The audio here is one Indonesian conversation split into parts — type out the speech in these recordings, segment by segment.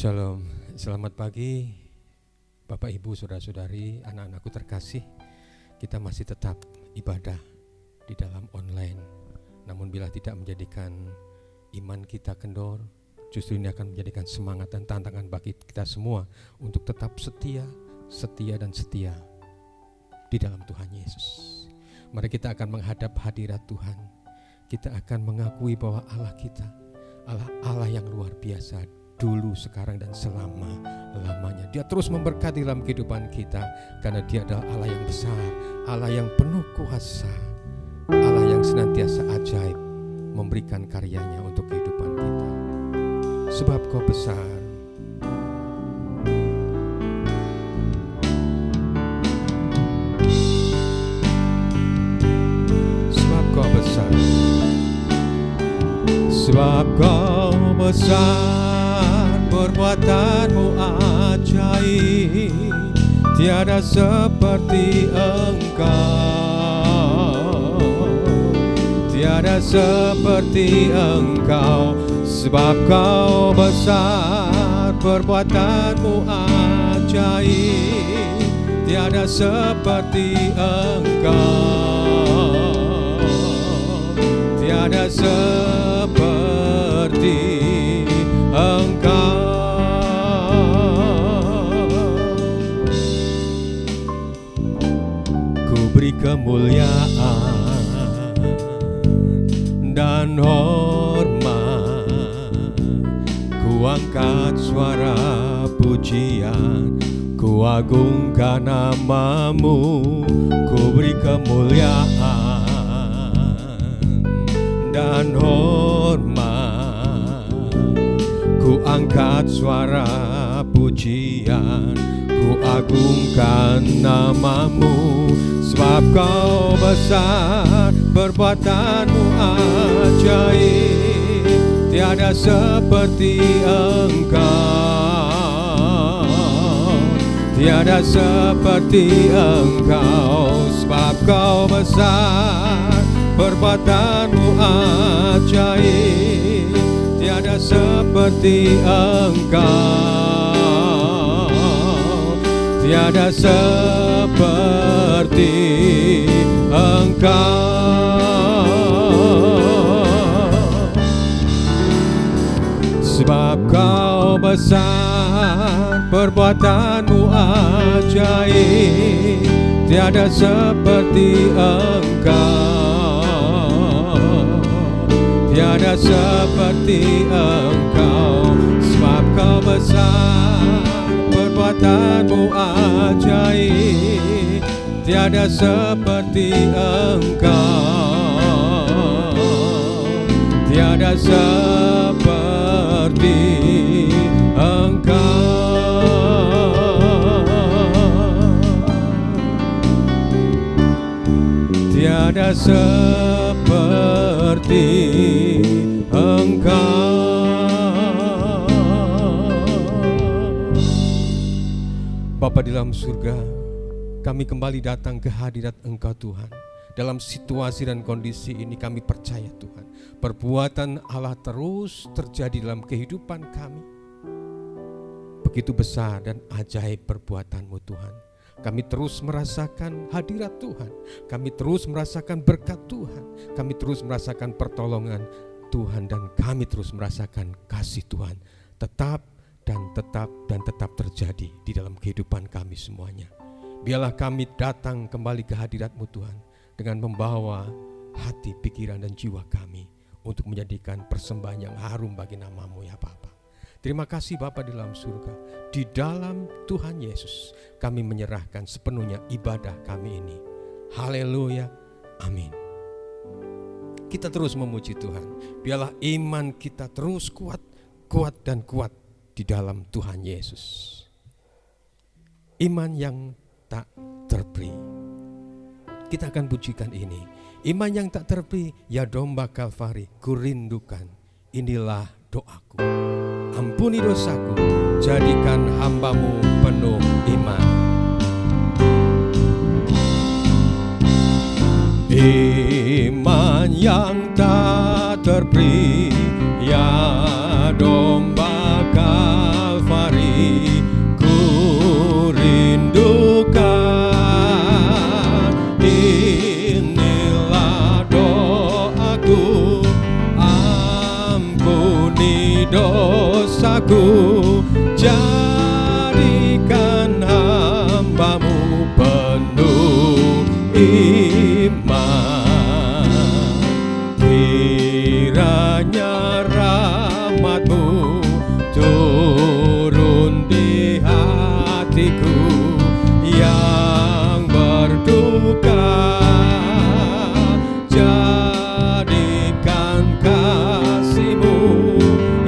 Shalom, selamat pagi Bapak Ibu Saudara-saudari, anak-anakku terkasih. Kita masih tetap ibadah di dalam online. Namun bila tidak menjadikan iman kita kendor, justru ini akan menjadikan semangat dan tantangan bagi kita semua untuk tetap setia di dalam Tuhan Yesus. Mari kita akan menghadap hadirat Tuhan. Kita akan mengakui bahwa Allah kita Allah yang luar biasa, dulu, sekarang, dan selama-lamanya. Dia terus memberkati dalam kehidupan kita, karena Dia adalah Allah yang besar, Allah yang penuh kuasa, Allah yang senantiasa ajaib memberikan karyanya untuk kehidupan kita. Sebab Kau besar, sebab Kau besar, sebab Kau besar, perbuatanmu ajaib, tiada seperti Engkau, tiada seperti Engkau. Sebab Kau besar, perbuatanmu ajaib, tiada seperti Engkau, tiada seperti Engkau. Ku beri kemuliaan dan hormat, ku angkat suara pujian, ku agungkan namamu. Ku beri kemuliaan dan hormat, ku angkat suara pujian, ku agungkan namamu. Sebab Kau besar, perbuatanmu ajaib, tiada seperti Engkau, tiada seperti Engkau. Sebab Kau besar, perbuatanmu ajaib, tiada seperti Engkau, tiada seperti Engkau. Sebab Kau besar, perbuatanmu ajaib, tiada seperti Engkau, tiada seperti Engkau. Sebab Kau besar, perbuatanmu ajaib, tiada seperti Engkau, tiada seperti Engkau. Tiada seperti Engkau. Bapa di dalam surga, kami kembali datang ke hadirat Engkau Tuhan. Dalam situasi dan kondisi ini kami percaya Tuhan, perbuatan Allah terus terjadi dalam kehidupan kami. Begitu besar dan ajaib perbuatan-Mu Tuhan. Kami terus merasakan hadirat Tuhan, kami terus merasakan berkat Tuhan, kami terus merasakan pertolongan Tuhan, dan kami terus merasakan kasih Tuhan tetap terjadi di dalam kehidupan kami semuanya. Biarlah kami datang kembali ke hadirat-Mu Tuhan dengan membawa hati, pikiran, dan jiwa kami untuk menjadikan persembahan yang harum bagi nama-Mu ya Bapa. Terima kasih Bapa di dalam surga. Di dalam Tuhan Yesus kami menyerahkan sepenuhnya ibadah kami ini. Haleluya, amin. Kita terus memuji Tuhan. Biarlah iman kita terus kuat di dalam Tuhan Yesus. Iman yang tak terperi. Kita akan pujikan ini. Iman yang tak terperi, ya domba Kalvari, kurindukan. Inilah doaku. Ampuni dosaku, jadikan hamba-Mu penuh iman. Iman yang tak terperi, ya domba Kalvari, jiwaku, jadikan hamba-Mu penuh iman. Kiranya rahmat-Mu turun di hatiku yang berduka, jadikan kasih-Mu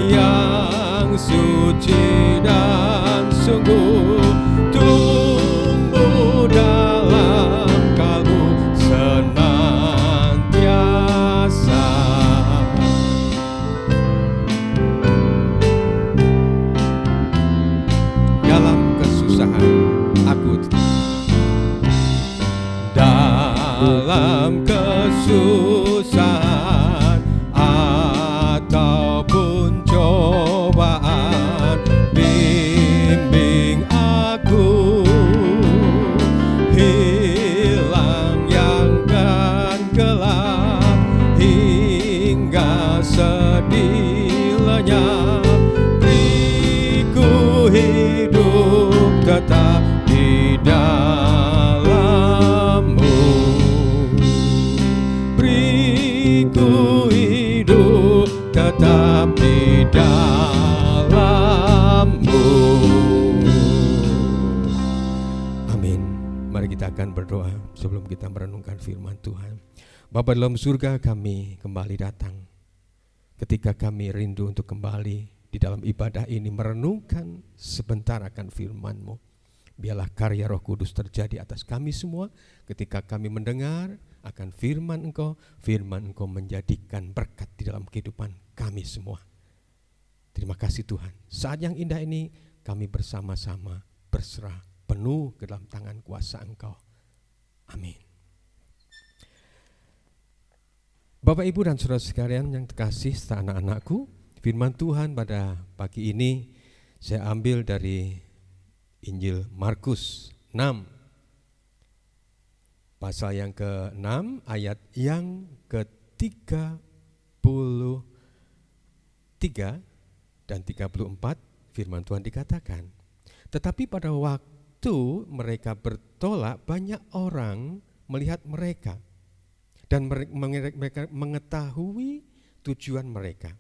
yang suci dan sungguh tumbuh dalam kalbu senantiasa. Dalam kesusahan aku, dalam kesusahan ataupun cobaan, bimbing aku, hilang yang kan gelap, hingga sedih lenyap. Beriku hidup tetap di dalam-Mu, beriku hidup tetap di dalam-Mu. Amin. Mari kita akan berdoa sebelum kita merenungkan firman Tuhan. Bapa dalam surga, kami kembali datang. Ketika kami rindu untuk kembali di dalam ibadah ini merenungkan sebentar akan firman-Mu, biarlah karya Roh Kudus terjadi atas kami semua. Ketika kami mendengar akan firman Engkau, firman Engkau menjadikan berkat di dalam kehidupan kami semua. Terima kasih Tuhan. Saat yang indah ini kami bersama-sama berserah penuh ke dalam tangan kuasa Engkau. Amin. Bapak, Ibu, dan saudara sekalian yang terkasih serta anak-anakku, firman Tuhan pada pagi ini saya ambil dari Injil Markus 6, pasal yang ke-6 ayat yang ke-33 dan 34. Firman Tuhan dikatakan, tetapi pada waktu mereka bertolak, banyak orang melihat mereka dan mereka mengetahui tujuan mereka.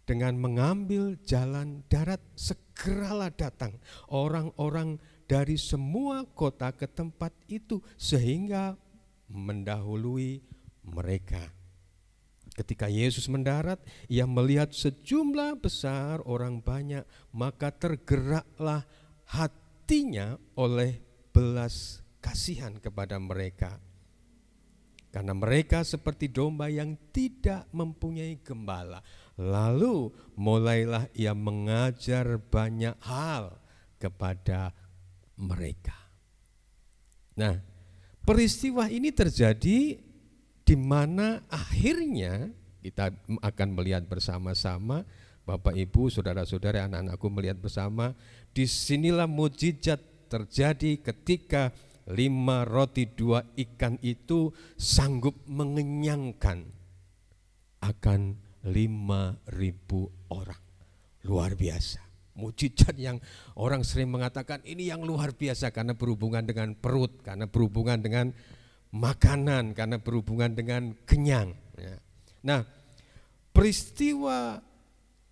Dengan mengambil jalan darat, segeralah datang orang-orang dari semua kota ke tempat itu sehingga mendahului mereka. Ketika Yesus mendarat, ia melihat sejumlah besar orang banyak, maka tergeraklah hatinya oleh belas kasihan kepada mereka. Karena mereka seperti domba yang tidak mempunyai gembala. Lalu mulailah ia mengajar banyak hal kepada mereka. Nah, peristiwa ini terjadi di mana akhirnya kita akan melihat bersama-sama, Bapak, Ibu, saudara-saudara, anak-anakku melihat bersama, disinilah mujizat terjadi ketika 5 roti 2 ikan itu sanggup mengenyangkan akan 5.000 orang. Luar biasa. Mujizat yang orang sering mengatakan ini yang luar biasa karena berhubungan dengan perut, karena berhubungan dengan makanan, karena berhubungan dengan kenyang. Nah, peristiwa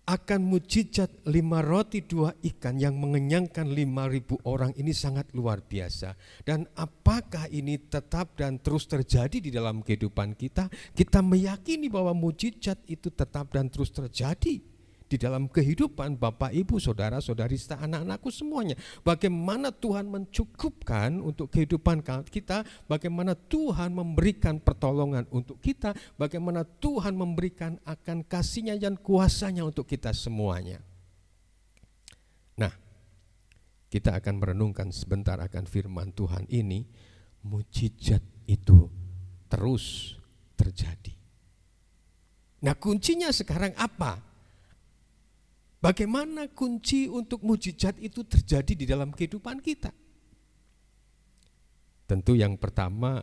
akan mujizat 5 roti 2 ikan yang mengenyangkan 5.000 orang ini sangat luar biasa. Dan apakah ini tetap dan terus terjadi di dalam kehidupan kita? Kita meyakini bahwa mujizat itu tetap dan terus terjadi di dalam kehidupan Bapak, Ibu, saudara-saudari, serta anak-anakku semuanya. Bagaimana Tuhan mencukupkan untuk kehidupan kita, bagaimana Tuhan memberikan pertolongan untuk kita, bagaimana Tuhan memberikan akan kasih-Nya dan kuasa-Nya untuk kita semuanya. Nah, kita akan merenungkan sebentar akan firman Tuhan ini. Mujizat itu terus terjadi. Nah, kuncinya sekarang apa? Bagaimana kunci untuk mujizat itu terjadi di dalam kehidupan kita? Tentu yang pertama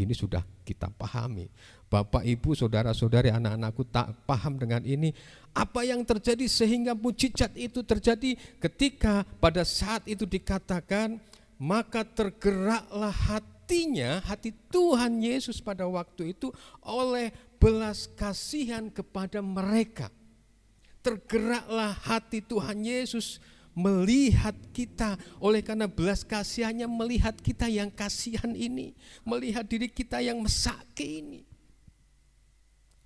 ini sudah kita pahami. Bapak, Ibu, saudara-saudari, anak-anakku tak paham dengan ini. Apa yang terjadi sehingga mujizat itu terjadi ketika pada saat itu dikatakan, maka tergeraklah hatinya, hati Tuhan Yesus pada waktu itu oleh belas kasihan kepada mereka. Tergeraklah hati Tuhan Yesus melihat kita, oleh karena belas kasihannya melihat kita yang kasihan ini, melihat diri kita yang mesake ini.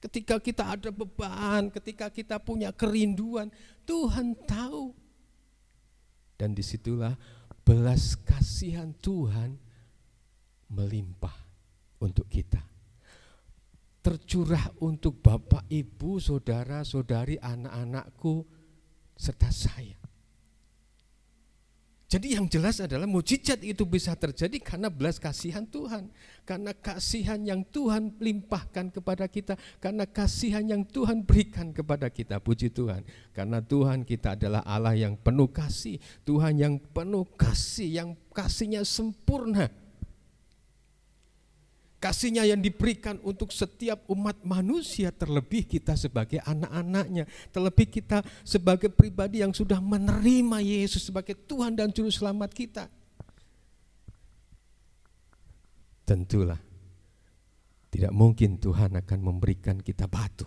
Ketika kita ada beban, ketika kita punya kerinduan, Tuhan tahu. Dan disitulah belas kasihan Tuhan melimpah untuk kita. Tercurah untuk Bapak, Ibu, saudara, saudari, anak-anakku, serta saya. Jadi yang jelas adalah mujizat itu bisa terjadi karena belas kasihan Tuhan. Karena kasihan yang Tuhan limpahkan kepada kita. Karena kasihan yang Tuhan berikan kepada kita. Puji Tuhan. Karena Tuhan kita adalah Allah yang penuh kasih. Tuhan yang penuh kasih, yang kasihnya sempurna. Kasihnya yang diberikan untuk setiap umat manusia, terlebih kita sebagai anak-anaknya, terlebih kita sebagai pribadi yang sudah menerima Yesus sebagai Tuhan dan Juru Selamat kita. Tentulah tidak mungkin Tuhan akan memberikan kita batu.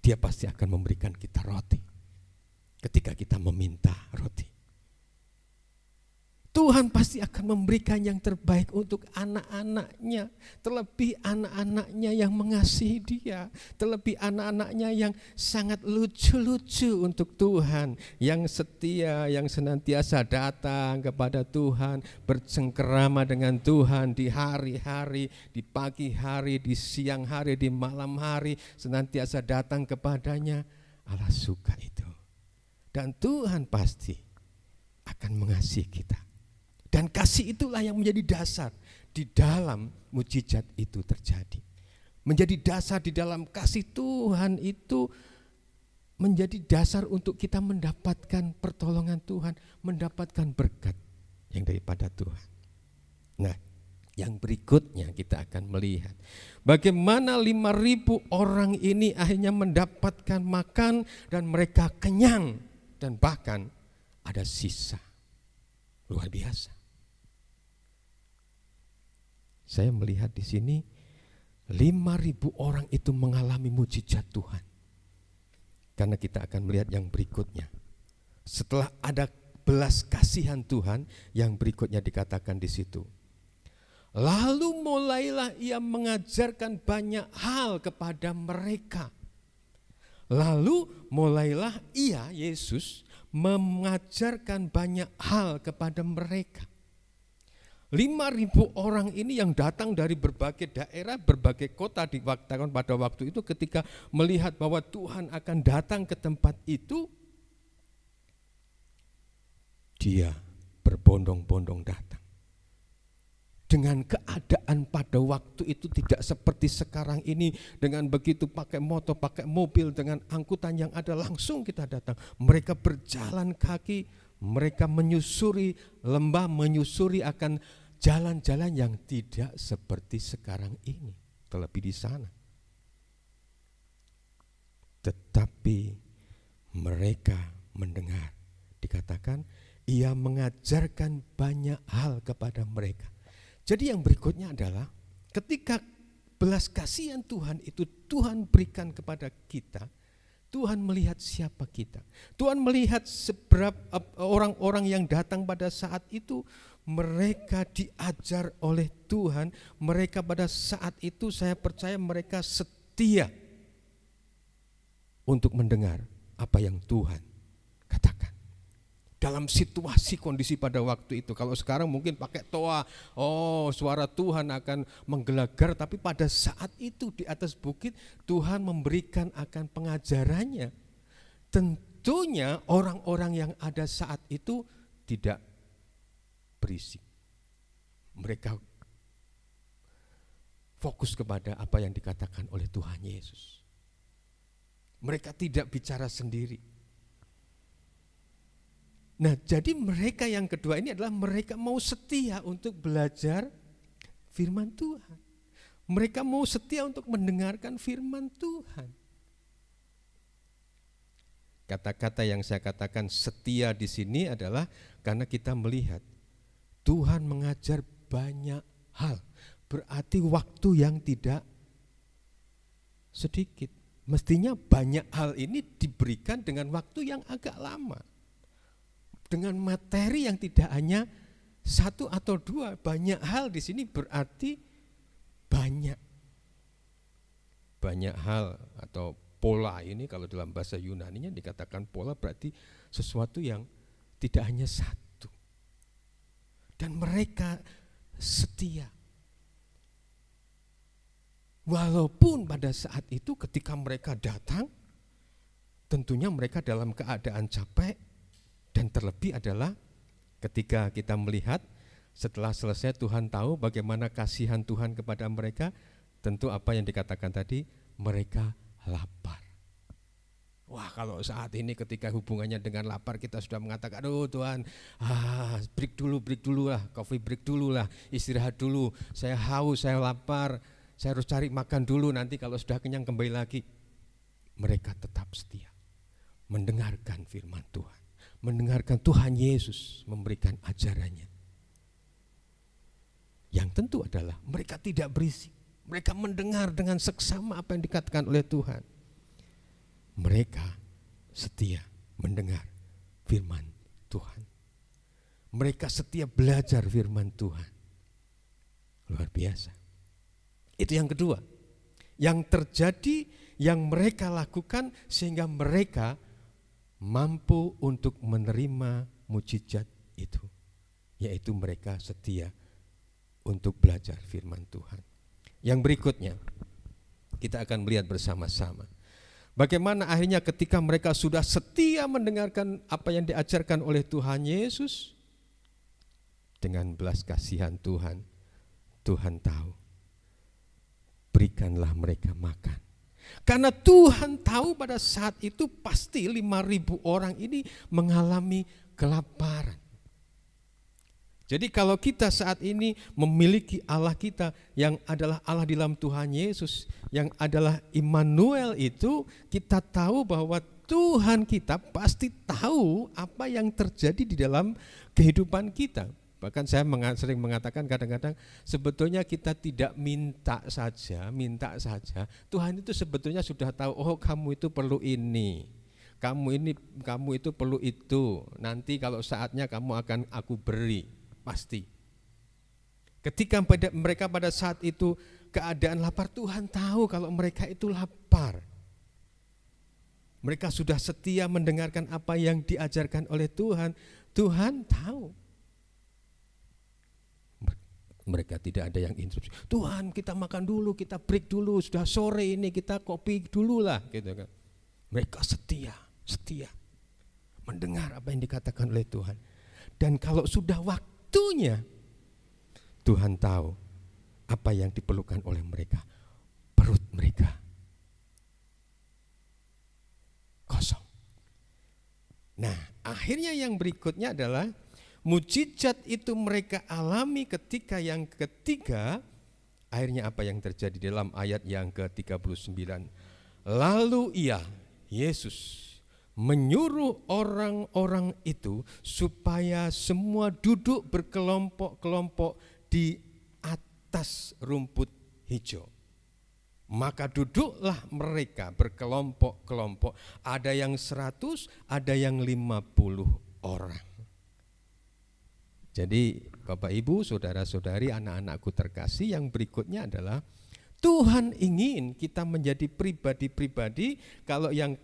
Dia pasti akan memberikan kita roti ketika kita meminta roti. Tuhan pasti akan memberikan yang terbaik untuk anak-anaknya. Terlebih anak-anaknya yang mengasihi Dia. Terlebih anak-anaknya yang sangat lucu-lucu untuk Tuhan. Yang setia, yang senantiasa datang kepada Tuhan. Bercengkerama dengan Tuhan di hari-hari, di pagi hari, di siang hari, di malam hari. Senantiasa datang kepadanya. Allah suka itu. Dan Tuhan pasti akan mengasihi kita. Dan kasih itulah yang menjadi dasar di dalam mujizat itu terjadi. Menjadi dasar di dalam kasih Tuhan itu menjadi dasar untuk kita mendapatkan pertolongan Tuhan, mendapatkan berkat yang daripada Tuhan. Nah, yang berikutnya kita akan melihat bagaimana 5.000 orang ini akhirnya mendapatkan makan dan mereka kenyang dan bahkan ada sisa. Luar biasa. Saya melihat di sini 5.000 orang itu mengalami mujizat Tuhan. Karena kita akan melihat yang berikutnya. Setelah ada belas kasihan Tuhan, yang berikutnya dikatakan di situ. Lalu mulailah ia mengajarkan banyak hal kepada mereka. Lalu mulailah ia, Yesus, mengajarkan banyak hal kepada mereka. 5.000 orang ini yang datang dari berbagai daerah, berbagai kota pada waktu itu, ketika melihat bahwa Tuhan akan datang ke tempat itu, dia berbondong-bondong datang. Dengan keadaan pada waktu itu tidak seperti sekarang ini, dengan begitu pakai motor, pakai mobil, dengan angkutan yang ada langsung kita datang. Mereka berjalan kaki, mereka menyusuri lembah, menyusuri akan jalan-jalan yang tidak seperti sekarang ini, terlebih di sana. Tetapi mereka mendengar, dikatakan ia mengajarkan banyak hal kepada mereka. Jadi yang berikutnya adalah ketika belas kasihan Tuhan itu Tuhan berikan kepada kita, Tuhan melihat siapa kita. Tuhan melihat seberapa orang-orang yang datang pada saat itu, mereka diajar oleh Tuhan. Mereka pada saat itu saya percaya mereka setia untuk mendengar apa yang Tuhan katakan. Dalam situasi kondisi pada waktu itu, kalau sekarang mungkin pakai toa, suara Tuhan akan menggelegar, tapi pada saat itu di atas bukit Tuhan memberikan akan pengajarannya. Tentunya orang-orang yang ada saat itu tidak berisik. Mereka fokus kepada apa yang dikatakan oleh Tuhan Yesus. Mereka tidak bicara sendiri. Nah, jadi mereka yang kedua ini adalah mereka mau setia untuk belajar firman Tuhan. Mereka mau setia untuk mendengarkan firman Tuhan. Kata-kata yang saya katakan setia di sini adalah karena kita melihat Tuhan mengajar banyak hal. Berarti waktu yang tidak sedikit. Mestinya banyak hal ini diberikan dengan waktu yang agak lama. Dengan materi yang tidak hanya satu atau dua, banyak hal di sini berarti banyak hal atau pola ini kalau dalam bahasa Yunaninya dikatakan pola berarti sesuatu yang tidak hanya satu. Dan mereka setia. Walaupun pada saat itu ketika mereka datang, tentunya mereka dalam keadaan capek, dan terlebih adalah ketika kita melihat setelah selesai Tuhan tahu bagaimana kasihan Tuhan kepada mereka, tentu apa yang dikatakan tadi, mereka lapar. Wah, kalau saat ini ketika hubungannya dengan lapar kita sudah mengatakan, aduh Tuhan, break dulu lah, coffee break dulu lah, istirahat dulu, saya haus, saya lapar, saya harus cari makan dulu, nanti kalau sudah kenyang kembali lagi. Mereka tetap setia mendengarkan firman Tuhan, mendengarkan Tuhan Yesus memberikan ajarannya. Yang tentu adalah mereka tidak berisik, mereka mendengar dengan seksama apa yang dikatakan oleh Tuhan. Mereka setia mendengar firman Tuhan. Mereka setia belajar firman Tuhan. Luar biasa. Itu yang kedua. Yang terjadi, yang mereka lakukan sehingga mereka mampu untuk menerima mujizat itu. Yaitu mereka setia untuk belajar firman Tuhan. Yang berikutnya, kita akan melihat bersama-sama bagaimana akhirnya ketika mereka sudah setia mendengarkan apa yang diajarkan oleh Tuhan Yesus, dengan belas kasihan Tuhan, Tuhan tahu, berikanlah mereka makan. Karena Tuhan tahu pada saat itu pasti 5.000 orang ini mengalami kelaparan. Jadi kalau kita saat ini memiliki Allah kita yang adalah Allah di dalam Tuhan Yesus, yang adalah Immanuel itu, kita tahu bahwa Tuhan kita pasti tahu apa yang terjadi di dalam kehidupan kita. Bahkan saya sering mengatakan kadang-kadang sebetulnya kita tidak minta saja, Tuhan itu sebetulnya sudah tahu, oh kamu itu perlu ini, kamu itu perlu itu, nanti kalau saatnya kamu akan aku beri. Pasti. Ketika mereka pada saat itu keadaan lapar, Tuhan tahu kalau mereka itu lapar. Mereka sudah setia mendengarkan apa yang diajarkan oleh Tuhan. Tuhan tahu. Mereka tidak ada yang instruksi. Tuhan, kita makan dulu, kita break dulu, sudah sore ini kita kopi dulu lah, gitu kan. Mereka setia mendengar apa yang dikatakan oleh Tuhan. Dan kalau sudah waktunya, Tuhan tahu apa yang diperlukan oleh mereka. Perut mereka kosong. Nah, akhirnya yang berikutnya adalah mujizat itu mereka alami ketika yang ketiga. Akhirnya apa yang terjadi dalam ayat yang ke-39? Lalu Yesus menyuruh orang-orang itu supaya semua duduk berkelompok-kelompok di atas rumput hijau. Maka duduklah mereka berkelompok-kelompok, ada yang 100, ada yang 50 orang. Jadi Bapak Ibu, saudara-saudari, anak-anakku terkasih, yang berikutnya adalah Tuhan ingin kita menjadi pribadi-pribadi. Kalau yang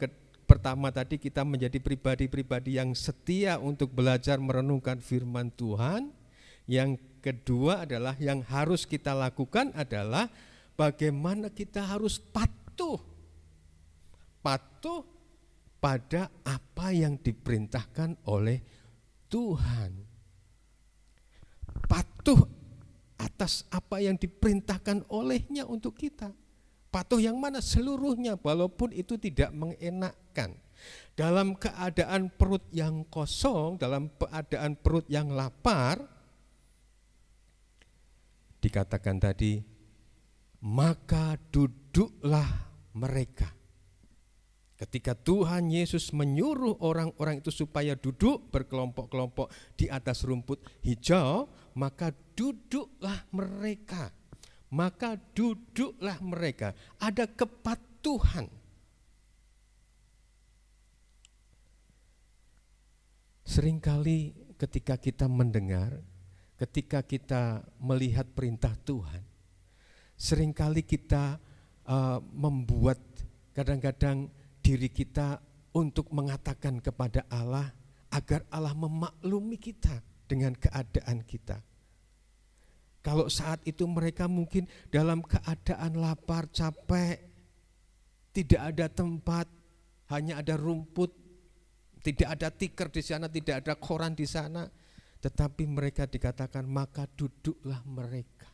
pertama tadi kita menjadi pribadi-pribadi yang setia untuk belajar merenungkan firman Tuhan. Yang kedua adalah yang harus kita lakukan adalah bagaimana kita harus patuh pada apa yang diperintahkan oleh Tuhan. Patuh atas apa yang diperintahkan olehnya untuk kita. Patuh yang mana? Seluruhnya, walaupun itu tidak mengenakkan. Dalam keadaan perut yang kosong, dalam keadaan perut yang lapar, Dikatakan tadi, maka duduklah mereka. Ketika Tuhan Yesus menyuruh orang-orang itu supaya duduk berkelompok-kelompok di atas rumput hijau, maka duduklah mereka. Maka duduklah mereka. Ada kepatuhan. Seringkali ketika kita mendengar, ketika kita melihat perintah Tuhan, seringkali kita membuat kadang-kadang diri kita untuk mengatakan kepada Allah agar Allah memaklumi kita dengan keadaan kita. Kalau saat itu mereka mungkin dalam keadaan lapar, capek, tidak ada tempat, hanya ada rumput, tidak ada tikar di sana, tidak ada koran di sana, tetapi mereka dikatakan maka duduklah mereka.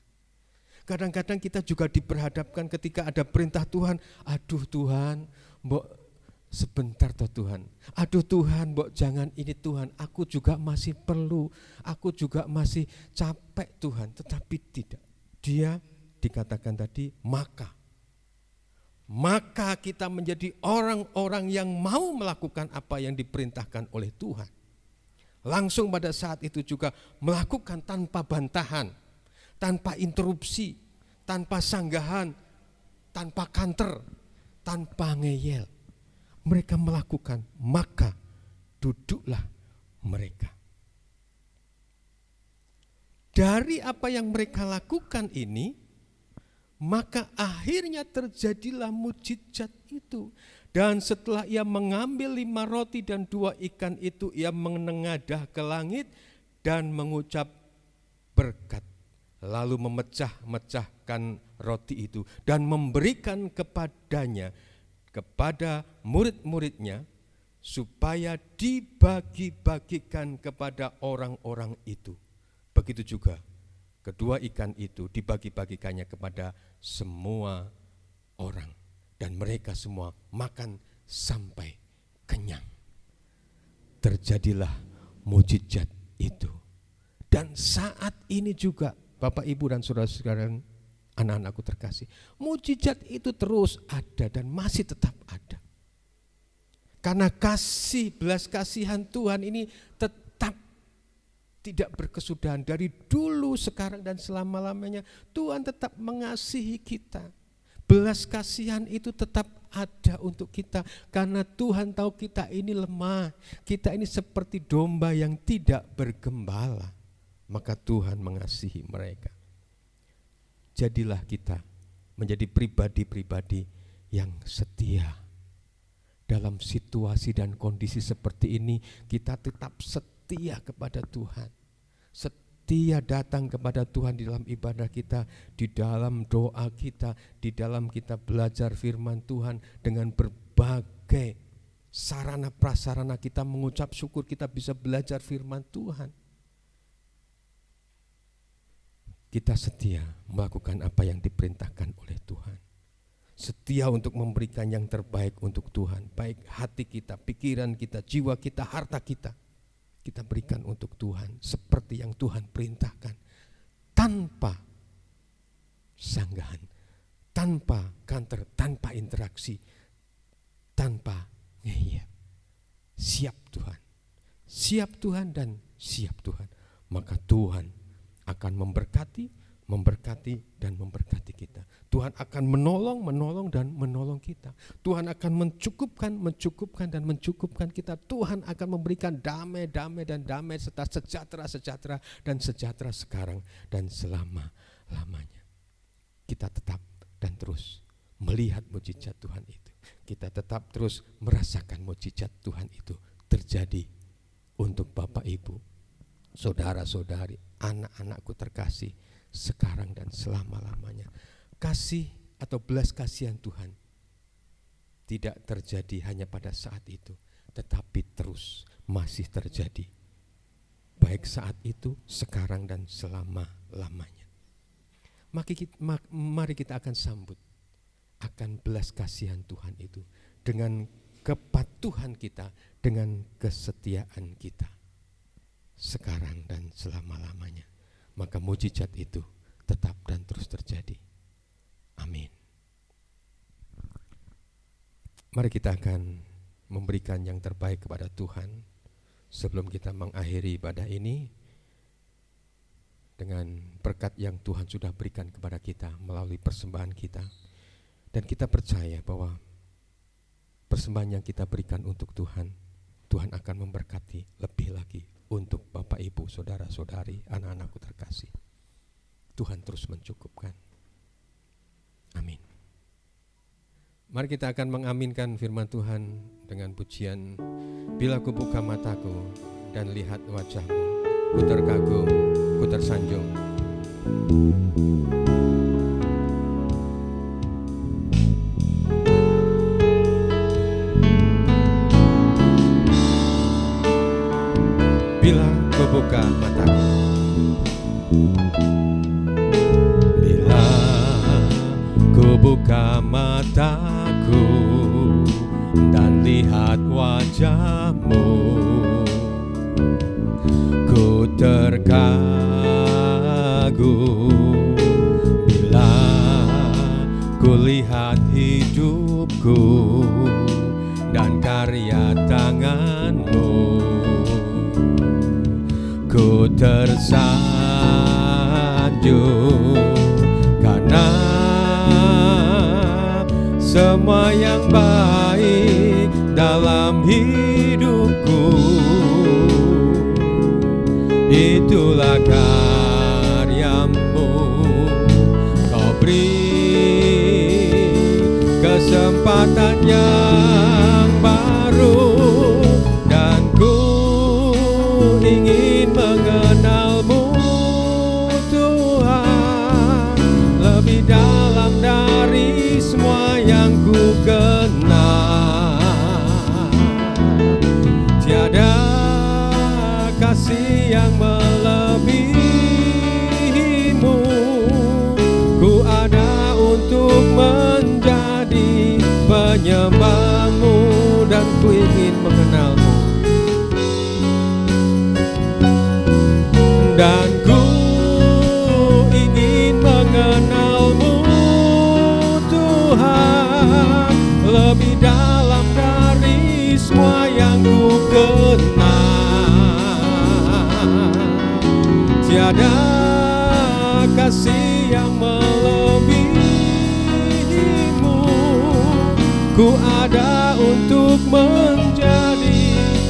Kadang-kadang kita juga diperhadapkan ketika ada perintah Tuhan, aduh Tuhan, mbok sebentar toh Tuhan, aduh Tuhan, mbok jangan ini Tuhan, aku juga masih perlu, aku juga masih capek Tuhan. Tetapi tidak, dia dikatakan tadi maka kita menjadi orang-orang yang mau melakukan apa yang diperintahkan oleh Tuhan. Langsung pada saat itu juga melakukan tanpa bantahan, tanpa interupsi, tanpa sanggahan, tanpa kanter, tanpa ngeyel. Mereka melakukan, maka duduklah mereka. Dari apa yang mereka lakukan ini, maka akhirnya terjadilah mujizat itu. Dan setelah ia mengambil 5 roti dan 2 ikan itu, ia menengadah ke langit dan mengucap berkat. Lalu memecah-mecahkan roti itu dan memberikan kepada murid-muridnya supaya dibagi-bagikan kepada orang-orang itu. Begitu juga kedua ikan itu dibagi-bagikannya kepada semua orang. Dan mereka semua makan sampai kenyang. Terjadilah mujizat itu. Dan saat ini juga Bapak Ibu dan saudara-saudara, anak-anakku terkasih, mujizat itu terus ada dan masih tetap ada. Karena belas kasihan Tuhan ini tetap tidak berkesudahan. Dari dulu, sekarang, dan selama-lamanya Tuhan tetap mengasihi kita. Belas kasihan itu tetap ada untuk kita. Karena Tuhan tahu kita ini lemah. Kita ini seperti domba yang tidak bergembala. Maka Tuhan mengasihi mereka. Jadilah kita menjadi pribadi-pribadi yang setia. Dalam situasi dan kondisi seperti ini, kita tetap setia kepada Tuhan. Setia datang kepada Tuhan di dalam ibadah kita, di dalam doa kita, di dalam kita belajar firman Tuhan dengan berbagai sarana prasarana kita mengucap syukur, kita bisa belajar firman Tuhan. Kita setia melakukan apa yang diperintahkan oleh Tuhan. Setia untuk memberikan yang terbaik untuk Tuhan. Baik hati kita, pikiran kita, jiwa kita, harta kita. Kita berikan untuk Tuhan seperti yang Tuhan perintahkan. Tanpa sanggahan, tanpa kanter, tanpa interaksi, tanpa ngeyel. Siap Tuhan. Siap Tuhan dan siap Tuhan. Maka Tuhan akan memberkati dan memberkati kita. Tuhan akan menolong dan menolong kita. Tuhan akan mencukupkan dan mencukupkan kita. Tuhan akan memberikan damai serta sejahtera dan sejahtera sekarang dan selama-lamanya. Kita tetap dan terus melihat mujizat Tuhan itu. Kita tetap terus merasakan mujizat Tuhan itu terjadi untuk Bapak Ibu, saudara-saudari, anak-anakku terkasih sekarang dan selama-lamanya. Kasih atau belas kasihan Tuhan tidak terjadi hanya pada saat itu, tetapi terus masih terjadi. Baik saat itu, sekarang dan selama-lamanya. Mari kita akan sambut akan belas kasihan Tuhan itu dengan kepatuhan kita, dengan kesetiaan kita sekarang dan selama-lamanya. Maka mujizat itu tetap dan terus terjadi. Amin. Mari kita akan memberikan yang terbaik kepada Tuhan sebelum kita mengakhiri ibadah ini dengan berkat yang Tuhan sudah berikan kepada kita melalui persembahan kita. Dan kita percaya bahwa persembahan yang kita berikan untuk Tuhan, Tuhan akan memberkati lebih lagi untuk Bapak, Ibu, Saudara-saudari, anak-anakku terkasih. Tuhan terus mencukupkan. Amin. Mari kita akan mengaminkan firman Tuhan dengan pujian, bila ku buka mataku dan lihat wajahmu, ku terkagum, ku tersanjung. Bila ku buka mataku, bila ku buka mataku dan lihat wajahmu, ku terkagum. Bila ku lihat hidupku dan karya tanganmu, ku tersanjung karena semua yang baik dalam hidupku, itulah karyamu. Kau beri kesempatan yang baru dan ku ingin mengenalmu Tuhan lebih dalam dari semua yang ku kenal. Tiada kasih yang melebihimu, ku ada untuk menjadi penyembahmu dan ku ingin mengenalmu. Dan ku ingin mengenalmu Tuhan lebih dalam dari semua yang ku kenal. Tiada kasih yang melebihimu, ku ada untuk menjadi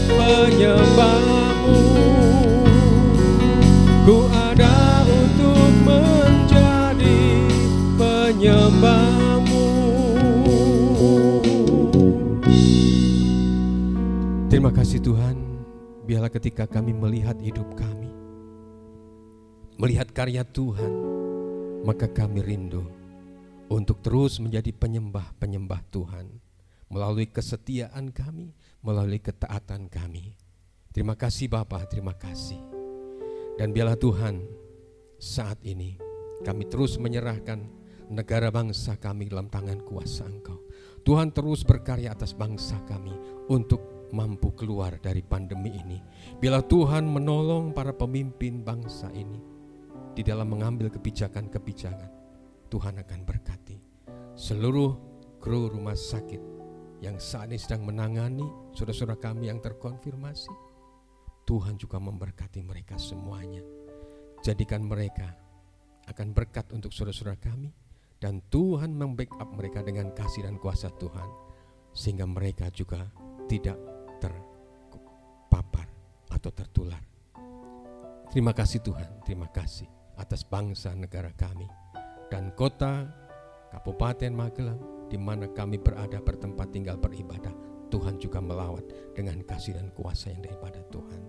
penyembahmu. Ku ada untuk menjadi penyembahmu. Terima kasih Tuhan, biarlah ketika kami melihat hidup kami, melihat karya Tuhan, maka kami rindu untuk terus menjadi penyembah-penyembah Tuhan melalui kesetiaan kami, melalui ketaatan kami. Terima kasih Bapa, terima kasih. Dan biarlah Tuhan, saat ini kami terus menyerahkan negara bangsa kami dalam tangan kuasa Engkau. Tuhan terus berkarya atas bangsa kami untuk mampu keluar dari pandemi ini. Biarlah Tuhan menolong para pemimpin bangsa ini di dalam mengambil kebijakan-kebijakan. Tuhan akan berkati seluruh kru rumah sakit yang saat ini sedang menangani saudara-saudara kami yang terkonfirmasi. Tuhan juga memberkati mereka semuanya. Jadikan mereka akan berkat untuk saudara-saudara kami, dan Tuhan membackup mereka dengan kasih dan kuasa Tuhan, sehingga mereka juga tidak terpapar atau tertular. Terima kasih Tuhan, terima kasih atas bangsa negara kami dan kota Kabupaten Magelang di mana kami berada bertempat tinggal beribadah. Tuhan juga melawat dengan kasih dan kuasa yang daripada Tuhan.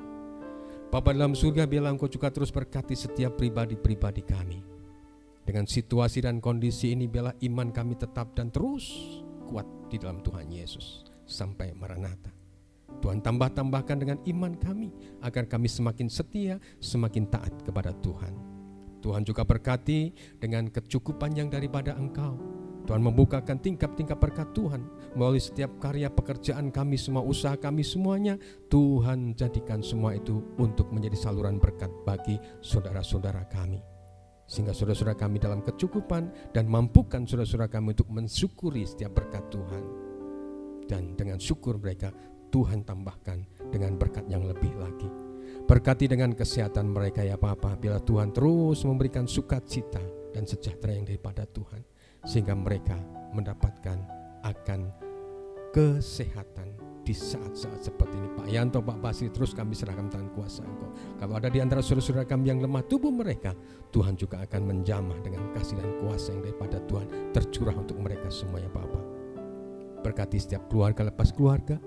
Bapa dalam surga, biarlah Engkau juga terus berkati setiap pribadi-pribadi kami. Dengan situasi dan kondisi ini, biarlah iman kami tetap dan terus kuat di dalam Tuhan Yesus sampai Maranatha. Tuhan tambahkan dengan iman kami agar kami semakin setia, semakin taat kepada Tuhan. Tuhan juga berkati dengan kecukupan yang daripada Engkau. Tuhan membukakan tingkap-tingkap berkat Tuhan melalui setiap karya pekerjaan kami, semua usaha kami semuanya. Tuhan jadikan semua itu untuk menjadi saluran berkat bagi saudara-saudara kami. Sehingga saudara-saudara kami dalam kecukupan dan mampukan saudara-saudara kami untuk mensyukuri setiap berkat Tuhan. Dan dengan syukur mereka, Tuhan tambahkan dengan berkat yang lebih lagi. Berkati dengan kesehatan mereka ya Bapa, bila Tuhan terus memberikan sukacita dan sejahtera yang daripada Tuhan. Sehingga mereka mendapatkan akan kesehatan di saat-saat seperti ini. Pak Yanto, Pak Basri, terus kami serahkan tangan kuasa Engkau. Kalau ada di antara saudara-saudara kami yang lemah tubuh mereka, Tuhan juga akan menjamah dengan kasih dan kuasa yang daripada Tuhan tercurah untuk mereka semuanya Bapa. Berkati setiap keluarga lepas keluarga,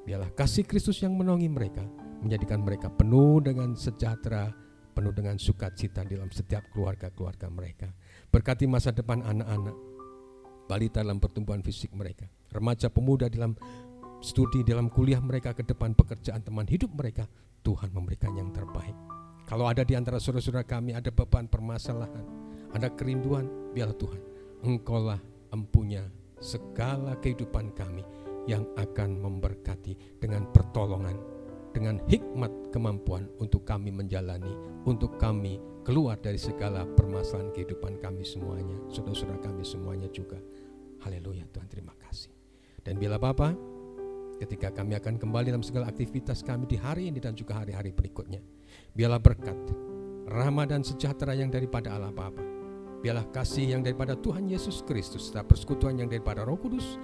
biarlah kasih Kristus yang menaungi mereka, menjadikan mereka penuh dengan sejahtera, penuh dengan sukacita dalam setiap keluarga-keluarga mereka. Berkati masa depan anak-anak, balita dalam pertumbuhan fisik mereka, remaja pemuda dalam studi, dalam kuliah mereka ke depan, pekerjaan, teman hidup mereka, Tuhan memberikan yang terbaik. Kalau ada di antara saudara-saudara kami ada beban permasalahan, ada kerinduan, biarlah Tuhan, Engkaulah empunya segala kehidupan kami yang akan memberkati dengan pertolongan, dengan hikmat kemampuan untuk kami menjalani, untuk kami keluar dari segala permasalahan kehidupan kami semuanya, saudara-saudara kami semuanya juga. Haleluya Tuhan, terima kasih. Dan bila Bapa, ketika kami akan kembali dalam segala aktivitas kami di hari ini dan juga hari-hari berikutnya, biarlah berkat, rahmat dan sejahtera yang daripada Allah Bapa, biarlah kasih yang daripada Tuhan Yesus Kristus, serta persekutuan yang daripada Roh Kudus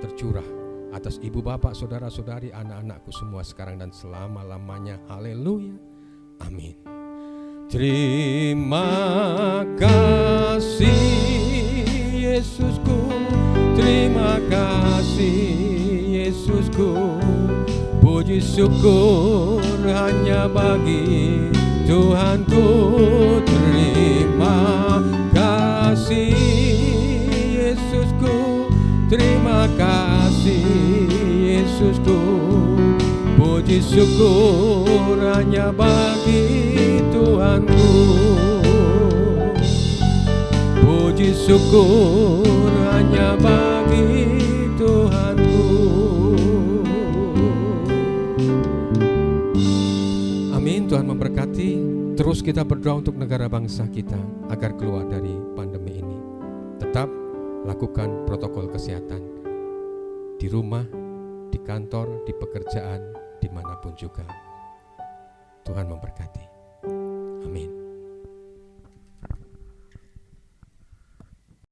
tercurah atas ibu bapak, saudara-saudari, anak-anakku semua sekarang dan selama-lamanya. Haleluya, amin. Terima kasih Yesusku, terima kasih Yesusku, puji syukur hanya bagi Tuhanku. Terima kasih Yesusku, terima kasih Yesusku, puji syukur hanya bagi Tuhanku. Puji syukur hanya bagi Tuhanku. Amin. Tuhan memberkati. Terus kita berdoa untuk negara bangsa kita agar keluar dari pandemi ini. Tetap lakukan protokol kesehatan di rumah, di kantor, di pekerjaan, dimanapun juga. Tuhan memberkati.